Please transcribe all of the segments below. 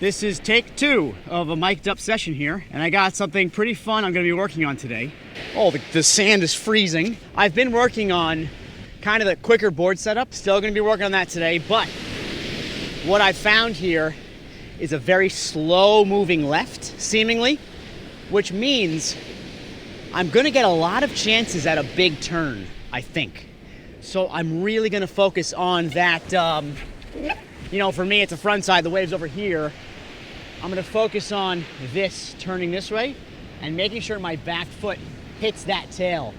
This is take 2 of a mic'd up session here, and I got something pretty fun I'm gonna be working on today. Oh, the sand is freezing. I've been working on kind of the quicker board setup. Still gonna be working on that today, but what I found here is a very slow moving left, seemingly, which means I'm gonna get a lot of chances at a big turn, I think. So I'm really gonna focus on that, you know, for me it's the front side, the wave's over here. I'm gonna focus on this, turning this way, and making sure my back foot hits that tail.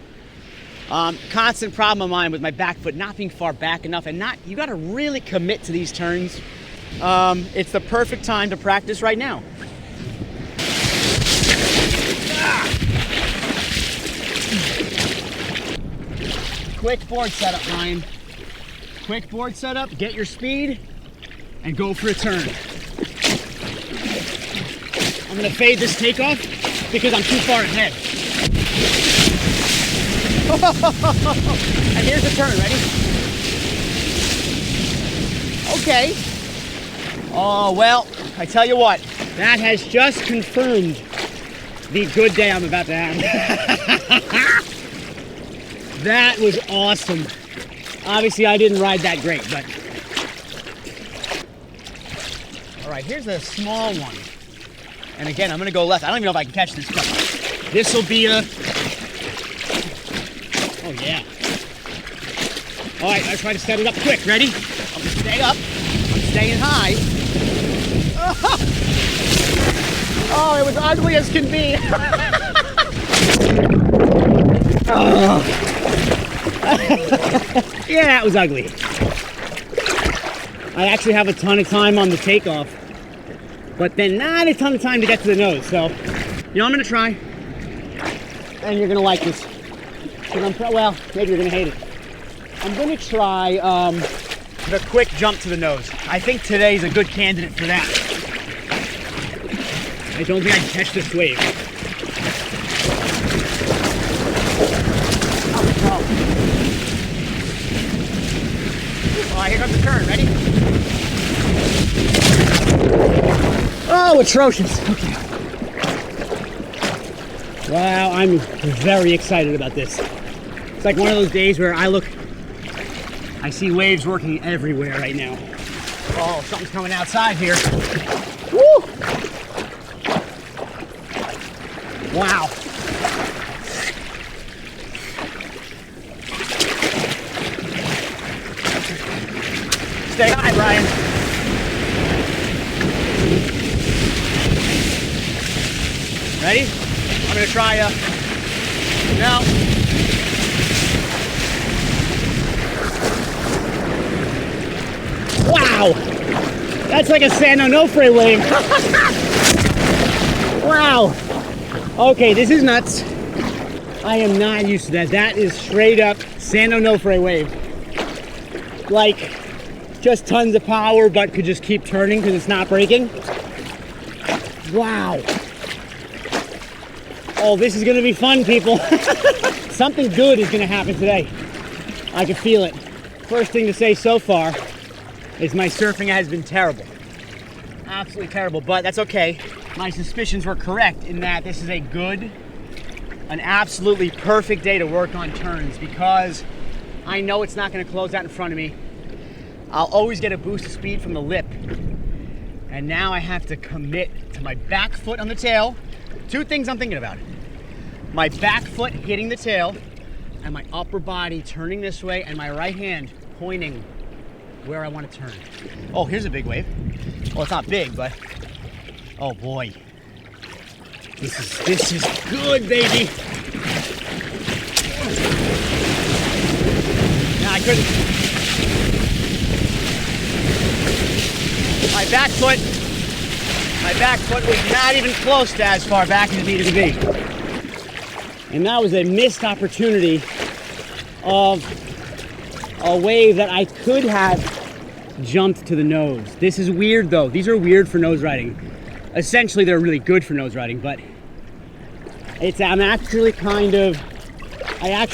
Constant problem of mine with my back foot not being far back enough, and you gotta really commit to these turns. It's the perfect time to practice right now. Quick board setup, Ryan. Quick board setup, get your speed, and go for a turn. I'm gonna fade this takeoff because I'm too far ahead. And here's the turn, ready? Okay. Oh, well, I tell you what, that has just confirmed the good day I'm about to have. That was awesome. Obviously, I didn't ride that great, but. All right, here's a small one. And again, I'm gonna go left. I don't even know if I can catch this stuff. This will be a, oh yeah. All right, I'll try to set it up quick. Ready? I'm gonna stay up, staying high. Oh, it was ugly as can be. Oh. Yeah, that was ugly. I actually have a ton of time on the takeoff, but then not a ton of time to get to the nose. So, you know, I'm gonna try, and you're gonna like this. Well, maybe you're gonna hate it. I'm gonna try the quick jump to the nose. I think today's a good candidate for that. I don't think I can catch this wave. All right, here comes the turn. Ready? Oh, atrocious. Okay. Wow, I'm very excited about this. It's like one of those days where I see waves working everywhere right now. Oh, something's coming outside here. Woo! Wow. Stay high, Brian. Ready? I'm gonna try no. Wow! That's like a San Onofre wave. Wow. Okay, this is nuts. I am not used to that. That is straight up San Onofre wave. Like, just tons of power, but could just keep turning because it's not breaking. Wow. Oh, this is gonna be fun, people. Something good is gonna happen today. I can feel it. First thing to say so far is my surfing has been terrible. Absolutely terrible, but that's okay. My suspicions were correct in that this is an absolutely perfect day to work on turns because I know it's not gonna close out in front of me. I'll always get a boost of speed from the lip. And now I have to commit to my back foot on the tail. Two things I'm thinking about. My back foot hitting the tail and my upper body turning this way and my right hand pointing where I want to turn. Oh, here's a big wave. Well, it's not big, but oh boy. This is good, baby. Nah, I couldn't. My back foot was not even close to as far back as it needed to be. And that was a missed opportunity of a wave that I could have jumped to the nose. This is weird though. These are weird for nose riding. Essentially, they're really good for nose riding, but I actually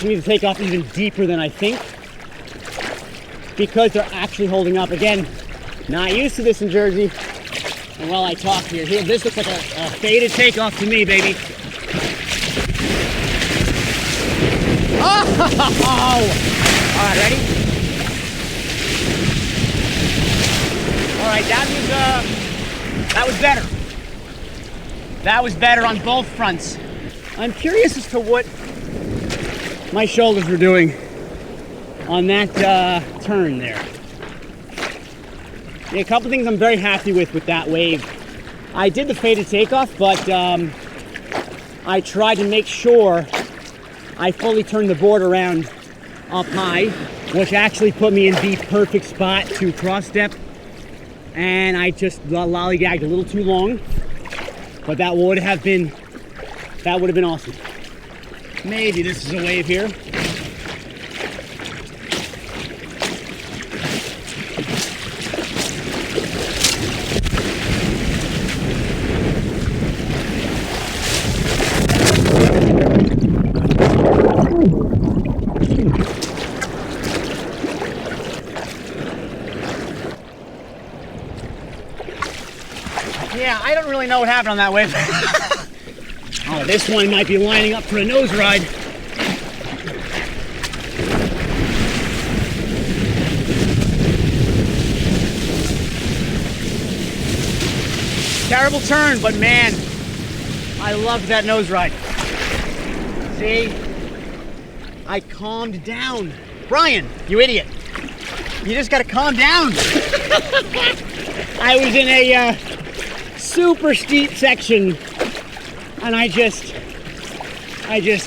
need to take off even deeper than I think because they're actually holding up. Again, not used to this in Jersey. And while I talk here, this looks like a faded takeoff to me, baby. Oh! All right, ready? All right, that was better. That was better on both fronts. I'm curious as to what my shoulders were doing on that turn there. Yeah, a couple things I'm very happy with that wave. I did the faded takeoff, but I tried to make sure I fully turned the board around up high, which actually put me in the perfect spot to cross step. And I just lollygagged a little too long, but that would have been awesome. Maybe this is a wave here. Yeah, I don't really know what happened on that wave. Oh, this one might be lining up for a nose ride. Terrible turn, but man, I loved that nose ride. See? I calmed down. Brian, you idiot. You just gotta calm down. I was in a super steep section and I just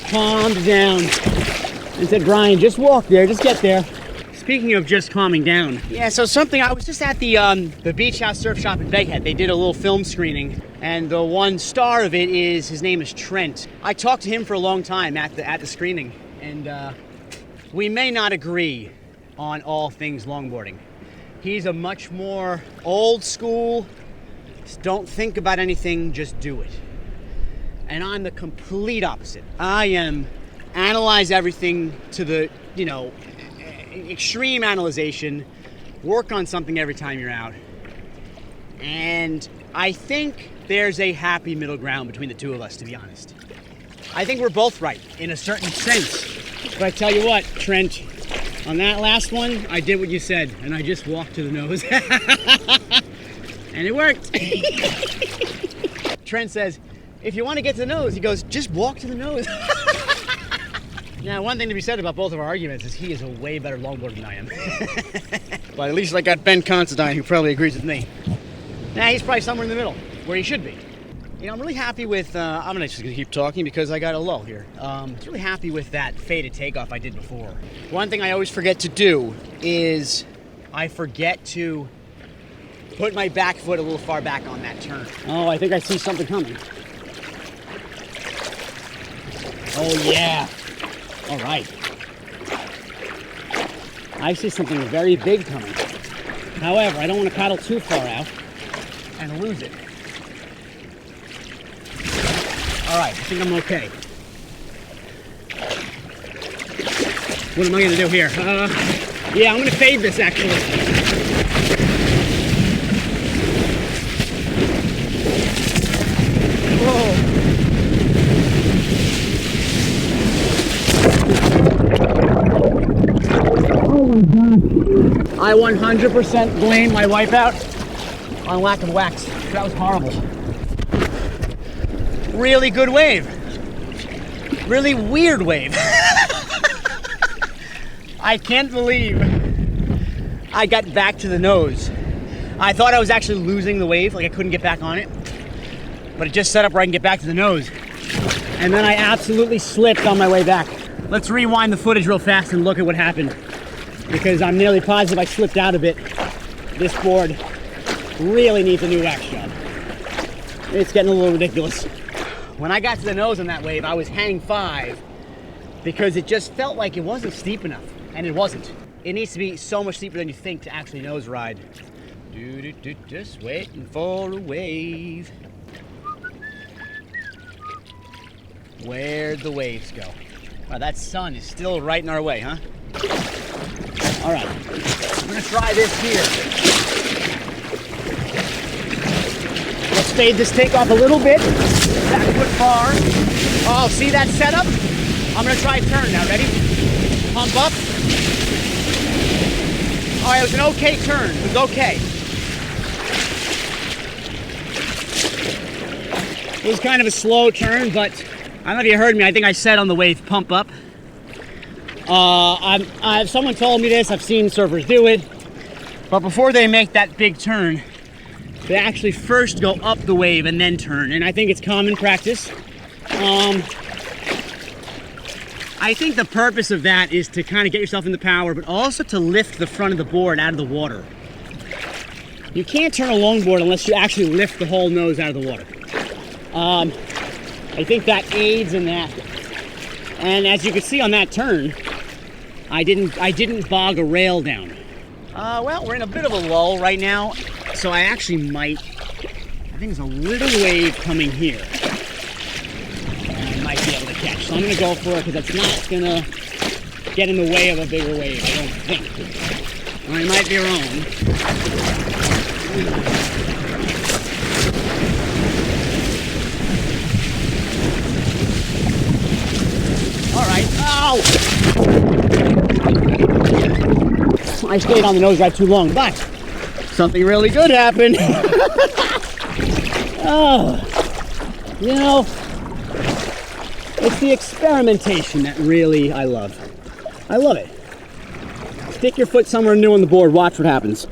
calmed down and said, Brian, just walk there, just get there. Speaking of just calming down, yeah, so I was just at the Beach House Surf Shop in Baghead. They did a little film screening, and the one star of it his name is Trent. I talked to him for a long time at the screening, and we may not agree on all things longboarding. He's a much more old school, just don't think about anything, just do it. And I'm the complete opposite. I am analyze everything to the, extreme analyzation, work on something every time you're out. And I think there's a happy middle ground between the two of us, to be honest. I think we're both right in a certain sense. But I tell you what, Trent, on that last one, I did what you said, and I just walked to the nose. And it worked. Trent says, if you want to get to the nose, he goes, just walk to the nose. Now, one thing to be said about both of our arguments is he is a way better longboarder than I am. But at least I got Ben Considine, who probably agrees with me. Nah, he's probably somewhere in the middle, where he should be. I'm really happy with, I'm just gonna keep talking because I got a lull here. Really happy with that faded takeoff I did before. One thing I always forget to do is I forget to put my back foot a little far back on that turn. Oh, I think I see something coming. Oh yeah. All right. I see something very big coming. However, I don't want to paddle too far out and lose it. All right, I think I'm okay. What am I gonna do here? Yeah, I'm gonna fade this actually. Whoa. Oh my gosh. I 100% blame my wipeout on lack of wax. That was horrible. Really good wave. Really weird wave. I can't believe I got back to the nose. I thought I was actually losing the wave, like I couldn't get back on it. But it just set up where I can get back to the nose. And then I absolutely slipped on my way back. Let's rewind the footage real fast and look at what happened. Because I'm nearly positive I slipped out a bit. This board really needs a new wax job. It's getting a little ridiculous. When I got to the nose on that wave, I was hang 5 because it just felt like it wasn't steep enough, and it wasn't. It needs to be so much steeper than you think to actually nose ride. Just waiting for a wave. Where'd the waves go? Wow, that sun is still right in our way, huh? All right, I'm gonna try this here. spade this take off a little bit. Back foot far. Oh, see that setup? I'm gonna try a turn now. Ready? Pump up. All right, it was an okay turn. It was okay. It was kind of a slow turn, but I don't know if you heard me. I think I said on the wave, pump up. Someone told me this. I've seen surfers do it. But before they make that big turn, they actually first go up the wave and then turn. And I think it's common practice. I think the purpose of that is to kind of get yourself in the power, but also to lift the front of the board out of the water. You can't turn a longboard unless you actually lift the whole nose out of the water. I think that aids in that. And as you can see on that turn, I didn't bog a rail down. Well, we're in a bit of a lull right now, so I actually might. I think there's a little wave coming here. I might be able to catch. So I'm gonna go for it because it's not gonna get in the way of a bigger wave, I don't think. I might be wrong. All right. Ow! I stayed on the nose right too long, but something really good happened. Oh, you know, it's the experimentation that really I love. I love it. Stick your foot somewhere new on the board, watch what happens.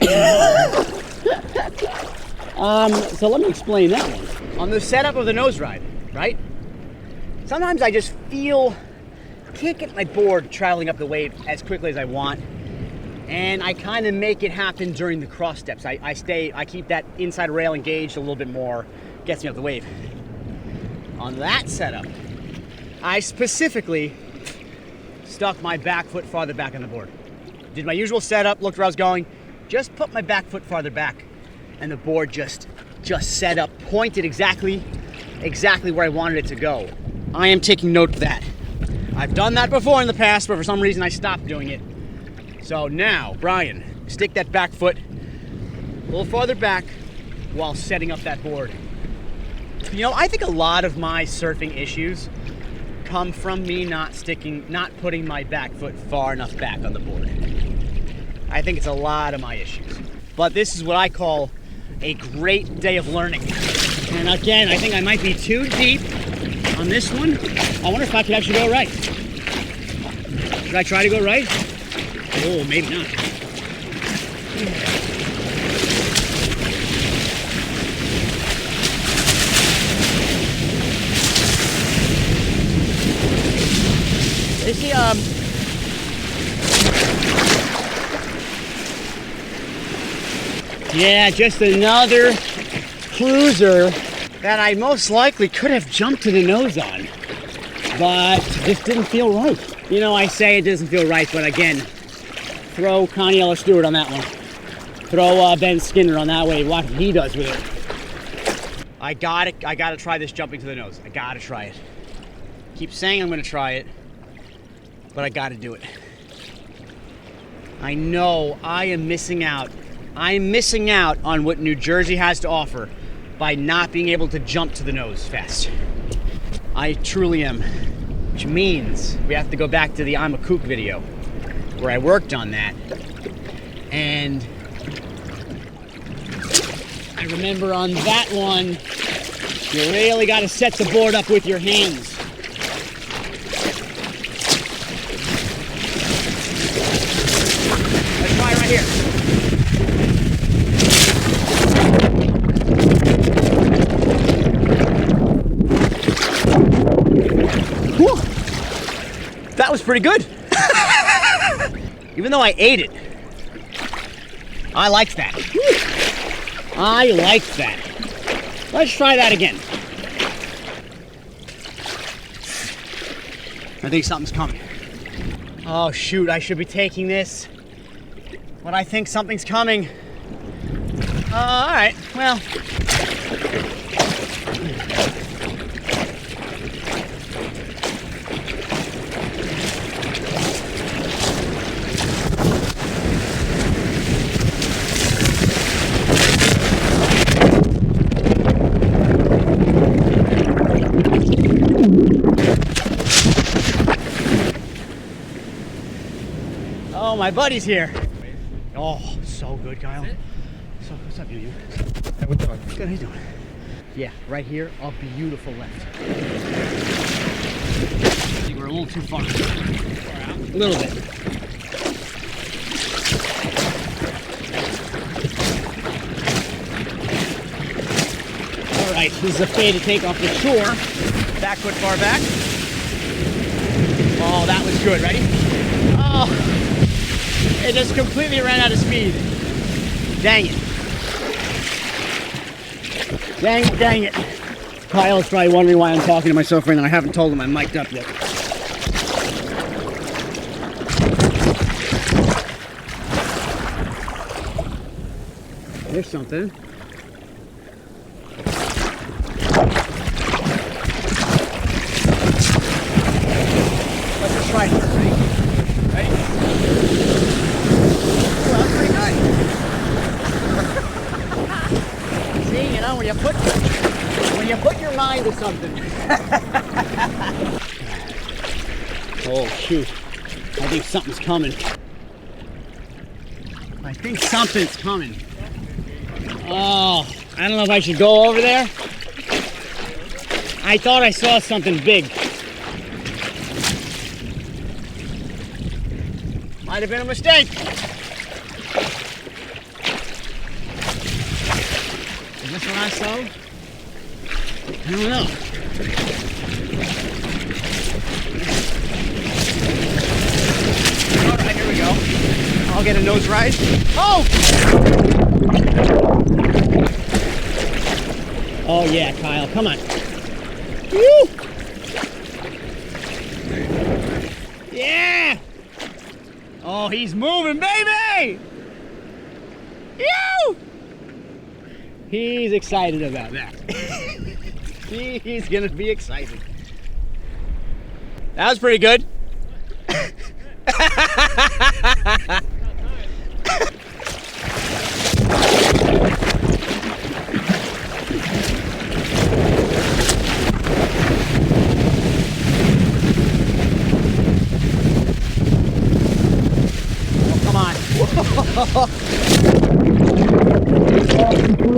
So let me explain that one. On the setup of the nose ride, right? Sometimes I just can't get my board traveling up the wave as quickly as I want. And I kind of make it happen during the cross steps. I keep that inside rail engaged a little bit more, gets me up the wave. On that setup, I specifically stuck my back foot farther back on the board. Did my usual setup, looked where I was going, just put my back foot farther back, and the board just set up, pointed exactly where I wanted it to go. I am taking note of that. I've done that before in the past, but for some reason I stopped doing it. So now, Brian, stick that back foot a little farther back while setting up that board. You know, I think a lot of my surfing issues come from me not putting my back foot far enough back on the board. I think it's a lot of my issues. But this is what I call a great day of learning. And again, I think I might be too deep on this one. I wonder if I could actually go right. Should I try to go right? Oh, maybe not. You see, yeah, just another cruiser that I most likely could have jumped to the nose on, but just didn't feel right. You know, I say it doesn't feel right, but again, throw Connie Ella Stewart on that one. Throw Ben Skinner on that wave. Watch what he does with it. I gotta try this jumping to the nose. I gotta try it. Keep saying I'm gonna try it, but I gotta do it. I know I am missing out. I'm missing out on what New Jersey has to offer by not being able to jump to the nose fast. I truly am. Which means we have to go back to the I'm a Kook video where I worked on that. And I remember on that one, you really got to set the board up with your hands. Let's try right here. Whew. That was pretty good. Even though I ate it, I liked that. Whew. I liked that. Let's try that again. I think something's coming. Oh shoot, I should be taking this, but I think something's coming. All right, well. my buddy's here. Oh, so good, Kyle. So, what's up, you? Hey, what's up? Good, how you doing? Yeah, right here, a beautiful left. I think we're a little too far. A little bit. All right, this is a fade to take off the shore. Back foot far back. Oh, that was good. Ready? Oh, it just completely ran out of speed. Dang it. Dang it. Kyle's probably wondering why I'm talking to myself right now. I haven't told him I'm mic'd up yet. There's something. Let's just try it. Ready? Well, that's pretty good. See, you know, when you put your mind to something. Oh shoot. I think something's coming. I think something's coming. Oh, I don't know if I should go over there. I thought I saw something big. Might have been a mistake. Is this what I saw? I don't know. All right, here we go. I'll get a nose ride. Oh! Oh yeah, Kyle, come on. Woo! Yeah! Oh, he's moving, baby! Ew! He's excited about that. He's gonna be excited. That was pretty good.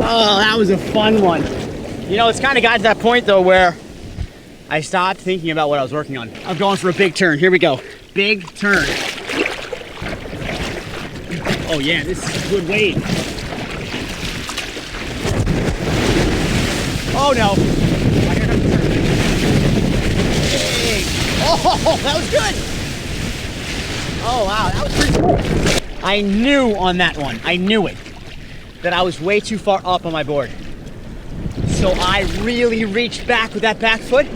Oh, that was a fun one. You know, it's kind of got to that point though where I stopped thinking about what I was working on. I'm going for a big turn. Here we go. Big turn. Oh yeah, this is a good wave. Oh no. Hey. Oh, that was good. Oh wow, that was pretty cool. I knew on that one, I knew it, that I was way too far up on my board. So I really reached back with that back foot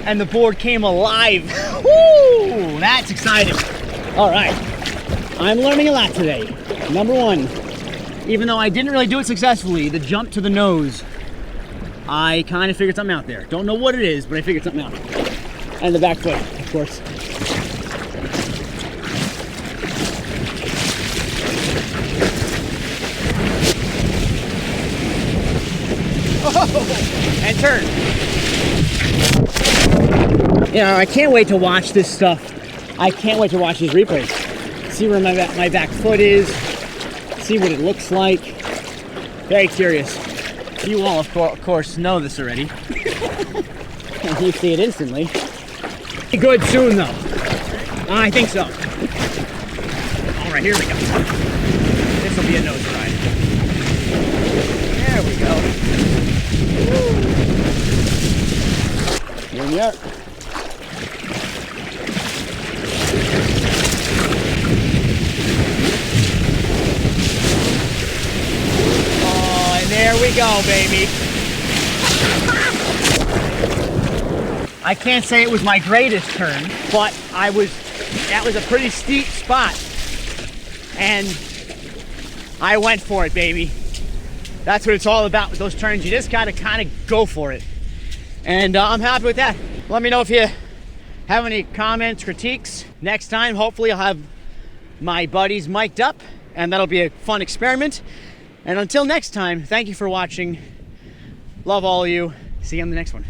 and the board came alive. Woo, that's exciting. All right, I'm learning a lot today. Number one, even though I didn't really do it successfully, the jump to the nose, I kind of figured something out there. Don't know what it is, but I figured something out. And the back foot, of course. And turn. You know, I can't wait to watch this stuff. I can't wait to watch these replays. See where my back foot is. See what it looks like. Very curious. You all, of course, know this already. You see it instantly. Good soon, though. I think so. All right, here we go. This will be a nose ride. There we go. Here we are. Oh, and there we go, baby. I can't say it was my greatest turn, but that was a pretty steep spot. And I went for it, baby. That's what it's all about with those turns. You just gotta kind of go for it. And I'm happy with that. Let me know if you have any comments, critiques. Next time, hopefully I'll have my buddies mic'd up and that'll be a fun experiment. And until next time, thank you for watching. Love all of you. See you on the next one.